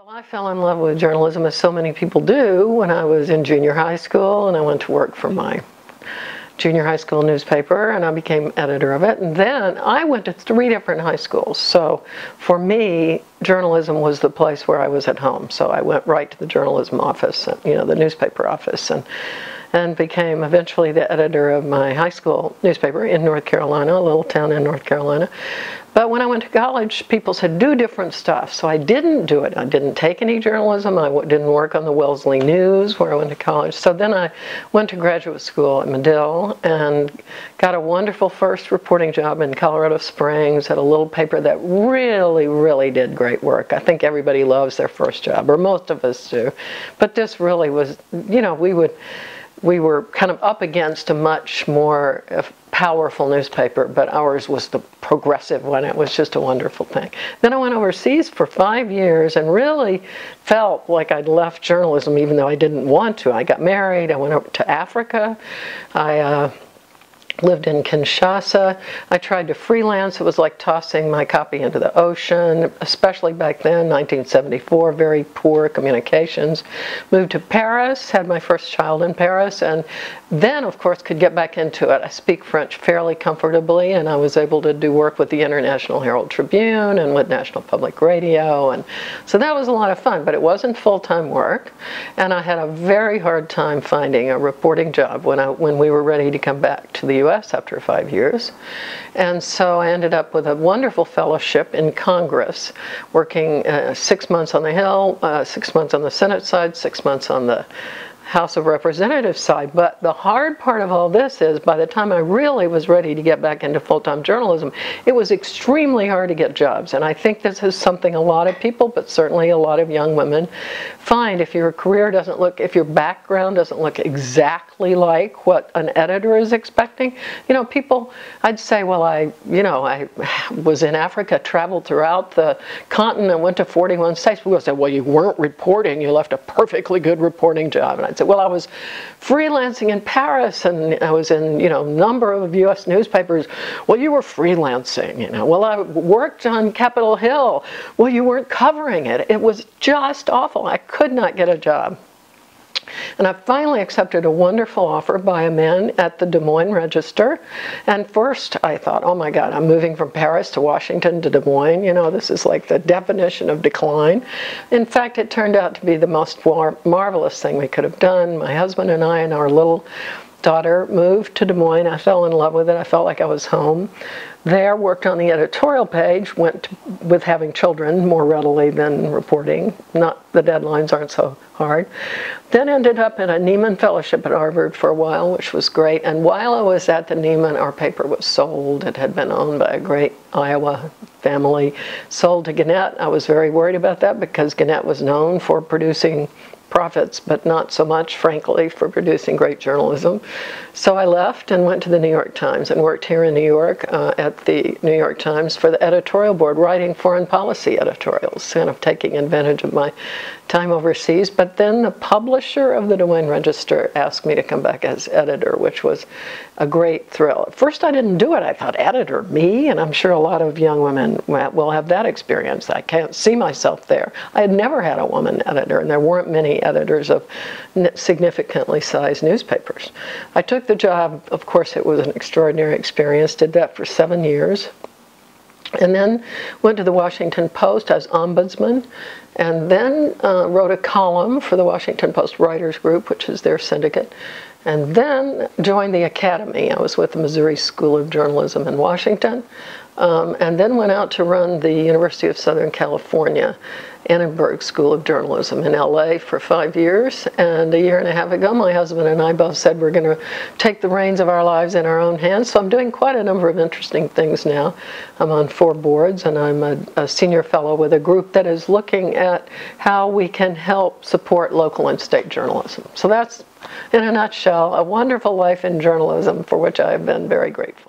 Well, I fell in love with journalism, as so many people do, when I was in junior high school, and I went to work for my junior high school newspaper, and I became editor of it. And then I went to 3 different high schools. So for me, journalism was the place where I was at home. So I went right to the journalism office, the newspaper office, and became eventually the editor of my high school newspaper in North Carolina, a little town in North Carolina. But when I went to college, people said, do different stuff. So I didn't do it. I didn't take any journalism. I didn't work on the Wellesley News where I went to college. So then I went to graduate school at Medill and got a wonderful first reporting job in Colorado Springs at a little paper that really, really did great work. I think everybody loves their first job, or most of us do. But this really was, we were kind of up against a much more powerful newspaper, but ours was the progressive one. It was just a wonderful thing. Then I went overseas for 5 years and really felt like I'd left journalism, even though I didn't want to. I got married. I went over to Africa. I lived in Kinshasa. I tried to freelance. It was like tossing my copy into the ocean, especially back then, 1974, very poor communications. Moved to Paris, had my first child in Paris, and then, of course, could get back into it. I speak French fairly comfortably, and I was able to do work with the International Herald Tribune and with National Public Radio, and so that was a lot of fun, but it wasn't full-time work, and I had a very hard time finding a reporting job when we were ready to come back to the U.S. after 5 years. And so I ended up with a wonderful fellowship in Congress, working 6 months on the Hill, 6 months on the Senate side, 6 months on the House of Representatives side. But the hard part of all this is, by the time I really was ready to get back into full-time journalism, it was extremely hard to get jobs. And I think this is something a lot of people, but certainly a lot of young women, find. If your career doesn't look, if your background doesn't look exactly like what an editor is expecting, people, I'd say, well, I was in Africa, traveled throughout the continent, went to 41 states. People say, well, you weren't reporting, you left a perfectly good reporting job. And I'd say, well, I was freelancing in Paris, and I was in, a number of U.S. newspapers. Well, you were freelancing, Well, I worked on Capitol Hill. Well, you weren't covering it. It was just awful. I could not get a job. And I finally accepted a wonderful offer by a man at the Des Moines Register. And first I thought, oh my God, I'm moving from Paris to Washington to Des Moines. This is like the definition of decline. In fact, it turned out to be the most marvelous thing we could have done. My husband and I and our little daughter moved to Des Moines. I fell in love with it. I felt like I was home. There, worked on the editorial page, went with having children more readily than reporting. The deadlines aren't so hard. Then ended up in a Nieman Fellowship at Harvard for a while, which was great. And while I was at the Nieman, our paper was sold. It had been owned by a great Iowa family, sold to Gannett. I was very worried about that because Gannett was known for producing profits, but not so much, frankly, for producing great journalism. So I left and went to the New York Times and worked here in New York at the New York Times for the editorial board, writing foreign policy editorials, kind of taking advantage of my time overseas. But then the publisher of the Des Moines Register asked me to come back as editor, which was a great thrill. At first I didn't do it. I thought, editor, me? And I'm sure a lot of young women will have that experience. I can't see myself there. I had never had a woman editor, and there weren't many editors of significantly sized newspapers. I took the job. Of course, it was an extraordinary experience. Did that for 7 years. And then went to the Washington Post as ombudsman, and then wrote a column for the Washington Post Writers Group, which is their syndicate, and then joined the Academy. I was with the Missouri School of Journalism in Washington, and then went out to run the University of Southern California Annenberg School of Journalism in LA for 5 years. And a year and a half ago, my husband and I both said we're going to take the reins of our lives in our own hands. So I'm doing quite a number of interesting things now. I'm on 4 boards, and I'm a senior fellow with a group that is looking at how we can help support local and state journalism. So that's, in a nutshell, a wonderful life in journalism for which I have been very grateful.